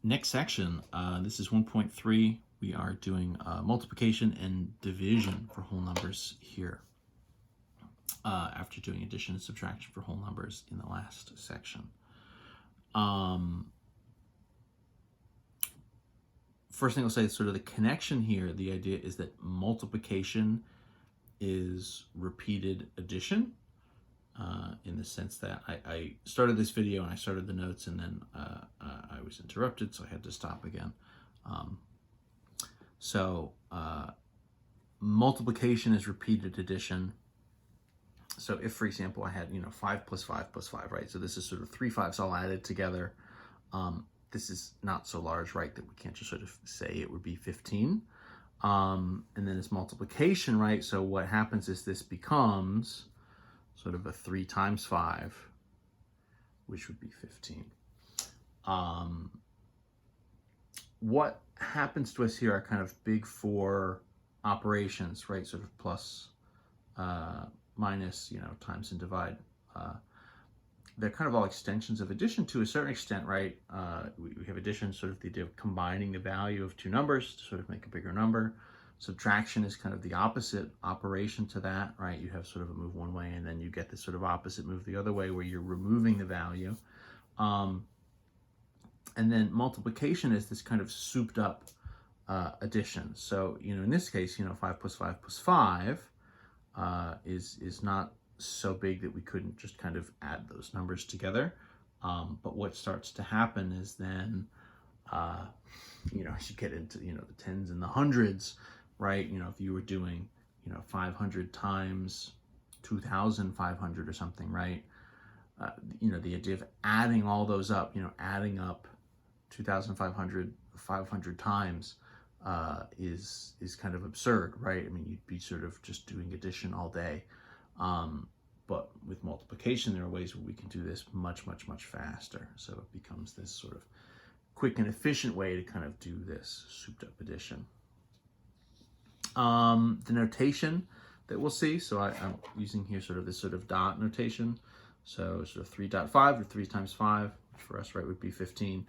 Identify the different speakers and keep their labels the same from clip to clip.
Speaker 1: Next section, this is 1.3. We are doing multiplication and division for whole numbers here after doing addition and subtraction for whole numbers in the last section. First thing I'll say is sort of the connection here. The idea is that multiplication is repeated addition. In the sense that I started this video and I started the notes and then I was interrupted, so I had to stop again. Multiplication is repeated addition. So if, for example, I had 5 plus 5 plus 5, right? So this is sort of 3 5s all added together. This is not so large, right, that we can't just sort of say it would be 15. And then it's multiplication, right? So what happens is this becomes sort of a 3 times 5, which would be 15. What happens to us here are kind of big 4 operations, right? Sort of plus, minus, times and divide. They're kind of all extensions of addition to a certain extent, right? We have addition, sort of the idea of combining the value of 2 numbers to sort of make a bigger number. Subtraction is kind of the opposite operation to that, right? You have sort of a move one way and then you get this sort of opposite move the other way where you're removing the value. And then multiplication is this kind of souped up addition. So, in this case, 5 plus 5 plus 5 is not so big that we couldn't just kind of add those numbers together. But what starts to happen is then, as you get into, the tens and the hundreds, right? If you were doing, 500 times 2,500 or something, right? The idea of adding all those up, adding up 2,500, 500 times is kind of absurd, right? I mean, you'd be sort of just doing addition all day. But with multiplication, there are ways where we can do this much, much, much faster. So it becomes this sort of quick and efficient way to kind of do this souped up addition. The notation that we'll see, so I'm using here sort of this sort of dot notation. So sort of 3.5 or 3 times 5, which for us, right, would be 15.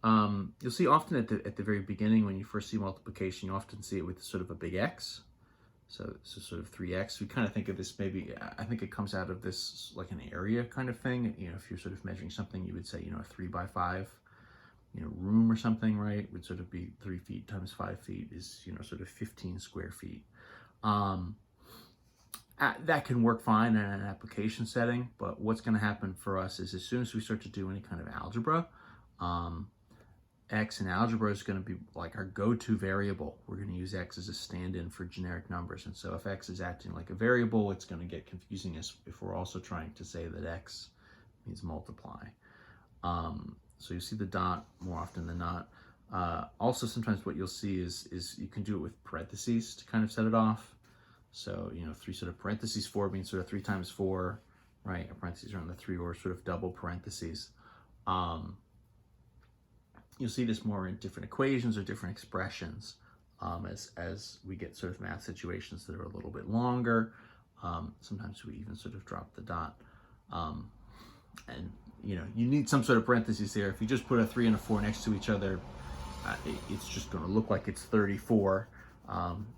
Speaker 1: You'll see often at the very beginning when you first see multiplication, you often see it with sort of a big X. So sort of 3x. We kind of think of this maybe, I think it comes out of this like an area kind of thing. If you're sort of measuring something, you would say, a 3 by 5, room or something, right? Would sort of be 3 feet times 5 feet is, sort of 15 square feet. That can work fine in an application setting, but what's going to happen for us is as soon as we start to do any kind of algebra, X in algebra is going to be like our go-to variable. We're going to use X as a stand-in for generic numbers. And so if X is acting like a variable, it's going to get confusing if we're also trying to say that X means multiply. So you see the dot more often than not. Also, sometimes what you'll see is you can do it with parentheses to kind of set it off. So, 3 sort of parentheses 4 means sort of 3 times 4, right? A parentheses around the 3 or sort of double parentheses. You'll see this more in different equations or different expressions as we get sort of math situations that are a little bit longer. Sometimes we even sort of drop the dot. And, you need some sort of parentheses there. If you just put a 3 and a 4 next to each other, it's just going to look like it's 34.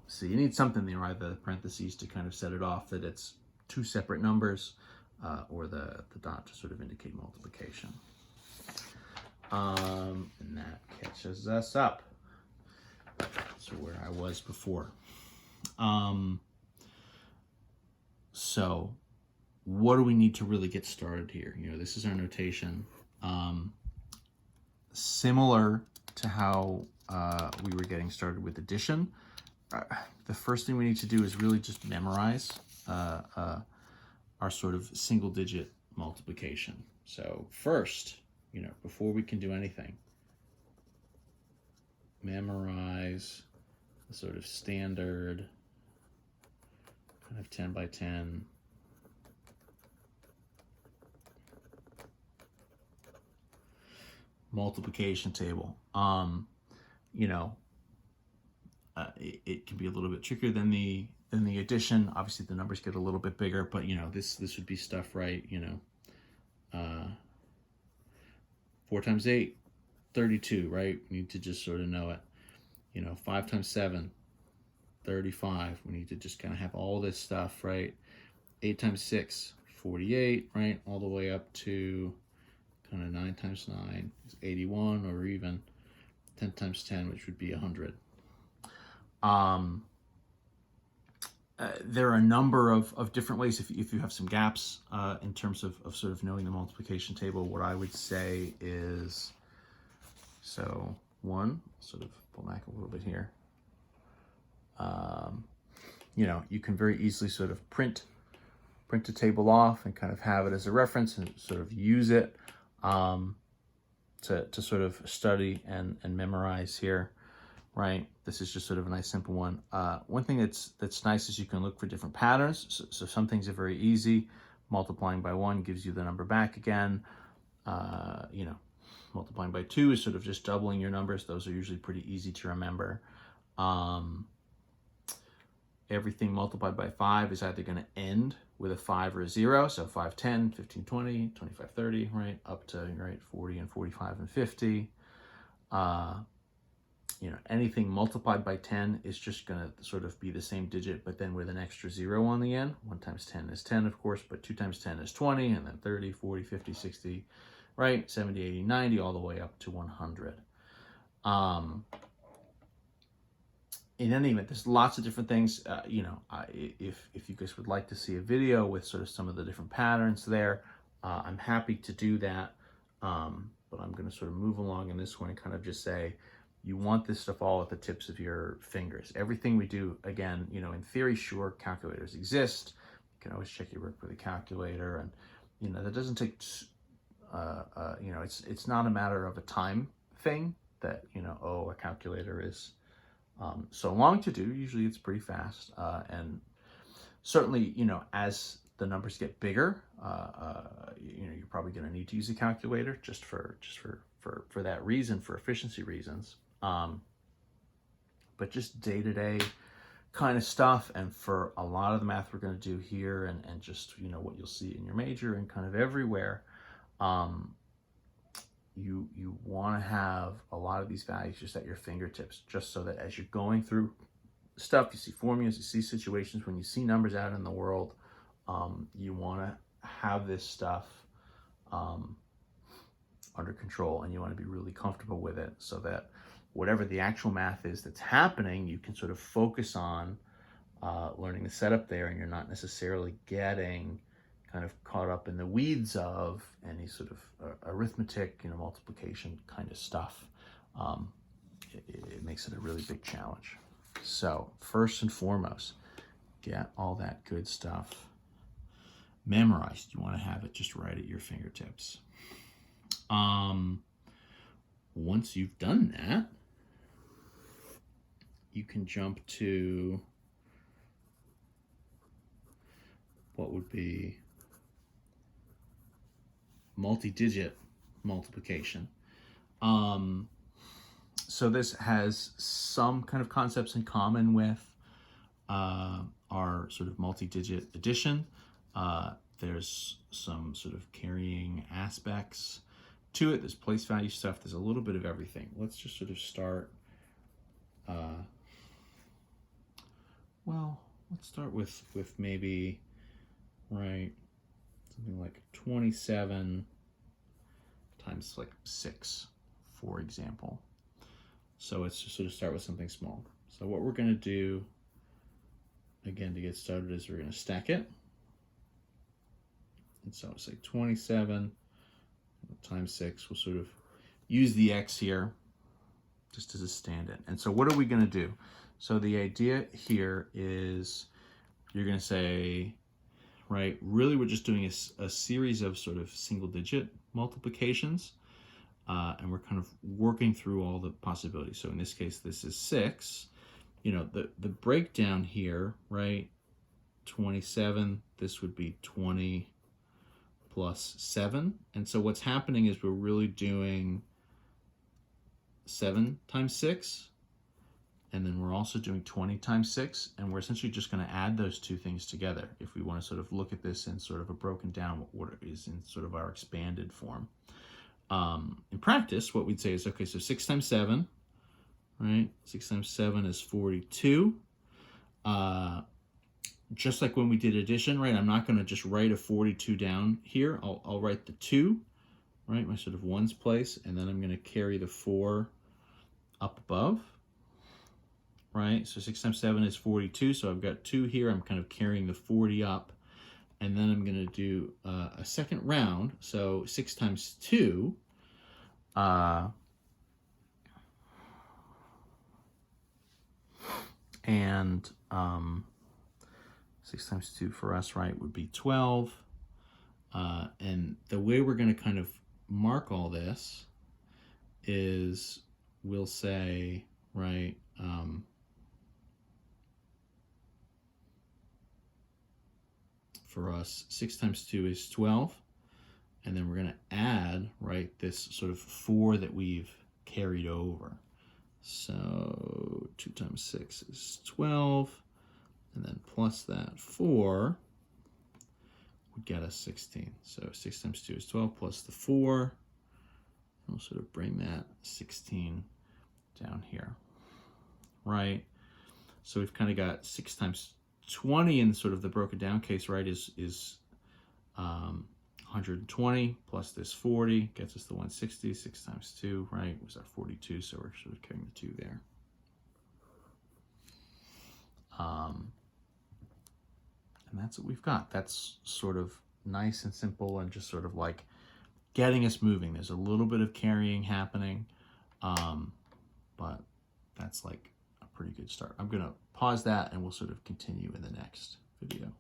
Speaker 1: So you need something there, either the parentheses to kind of set it off that it's 2 separate numbers or the dot to sort of indicate multiplication. And that catches us up. So where I was before. So what do we need to really get started here? This is our notation. Similar to how we were getting started with addition, the first thing we need to do is really just memorize our sort of single digit multiplication. So first, before we can do anything, memorize the sort of standard kind of 10 by 10 multiplication table. It can be a little bit trickier than the addition. Obviously, the numbers get a little bit bigger, but this would be stuff, right? 4 times 8, 32, right? We need to just sort of know it. 5 times 7, 35. We need to just kind of have all this stuff, right? 8 times 6, 48, right? All the way up to kind of 9 times 9 is 81, or even 10 times 10, which would be 100. There are a number of different ways. If you have some gaps in terms of sort of knowing the multiplication table, what I would say is, so one, sort of pull back a little bit here. You can very easily sort of print a table off and kind of have it as a reference and sort of use it to sort of study and memorize here, right? This is just sort of a nice simple one. One thing that's nice is you can look for different patterns. So some things are very easy. Multiplying by 1 gives you the number back again. Multiplying by 2 is sort of just doubling your numbers. Those are usually pretty easy to remember. Everything multiplied by 5 is either going to end with a 5 or a 0. So 5, 10, 15, 20, 25, 30, right? Up to, right, 40 and 45 and 50. Anything multiplied by 10 is just going to sort of be the same digit, but then with an extra 0 on the end. 1 times 10 is 10, of course, but 2 times 10 is 20, and then 30, 40, 50, 60, right? 70, 80, 90, all the way up to 100. In any event, there's lots of different things. If you guys would like to see a video with sort of some of the different patterns there, I'm happy to do that. But I'm going to sort of move along in this one and kind of just say, you want this stuff all at the tips of your fingers. Everything we do, again, in theory, sure, calculators exist. You can always check your work with a calculator, and that doesn't take. It's not a matter of a time thing that a calculator is so long to do. Usually, it's pretty fast, and certainly, as the numbers get bigger, you're probably going to need to use a calculator just for that reason, for efficiency reasons. But just day-to-day kind of stuff, and for a lot of the math we're going to do here, and just what you'll see in your major and kind of everywhere, you want to have a lot of these values just at your fingertips, just so that as you're going through stuff, you see formulas, you see situations, when you see numbers out in the world, you want to have this stuff under control, and you want to be really comfortable with it, so that whatever the actual math is that's happening, you can sort of focus on learning the setup there, and you're not necessarily getting kind of caught up in the weeds of any sort of arithmetic, multiplication kind of stuff. It makes it a really big challenge. So first and foremost, get all that good stuff memorized. You want to have it just right at your fingertips. Once you've done that, you can jump to what would be multi-digit multiplication. So this has some kind of concepts in common with our sort of multi-digit addition. There's some sort of carrying aspects to it. There's place value stuff. There's a little bit of everything. Let's just sort of start. Let's start with maybe, right, something like 27 times like 6, for example. So let's just sort of start with something small. So what we're going to do, again, to get started, is we're going to stack it. And so it's like 27 times 6. We'll sort of use the x here just as a stand-in. And so what are we going to do? So the idea here is you're going to say, right, really we're just doing a series of sort of single-digit multiplications, and we're kind of working through all the possibilities. So in this case, this is 6. The breakdown here, right, 27, this would be 20 plus 7. And so what's happening is we're really doing 7 times 6, and then we're also doing 20 times 6, and we're essentially just going to add those two things together if we want to sort of look at this in sort of a broken down, what is in sort of our expanded form. in practice, what we'd say is, okay, so 6 times 7, right? 6 times 7 is 42. Just like when we did addition, right? I'm not going to just write a 42 down here. I'll write the 2, right? My sort of ones place, and then I'm going to carry the 4 up above, right? So 6 times 7 is 42, so I've got 2 here. I'm kind of carrying the 40 up, and then I'm going to do a second round. So 6 times 2, and 6 times 2 for us, right, would be 12. And the way we're going to kind of mark all this is we'll say, right, for us, 6 times 2 is 12. And then we're going to add, right, this sort of 4 that we've carried over. So 2 times 6 is 12. And then plus that 4 would get us 16. So 6 times 2 is 12 plus the 4. And we'll sort of bring that 16 down here, right? So we've kind of got 6 times 20 in sort of the broken down case, right, is 120 plus this 40 gets us the 160. 6 times 2, right, was our 42, so we're sort of carrying the 2 there. And that's what we've got. That's sort of nice and simple and just sort of like getting us moving. There's a little bit of carrying happening, but that's like a pretty good start. I'm going to pause that and we'll sort of continue in the next video.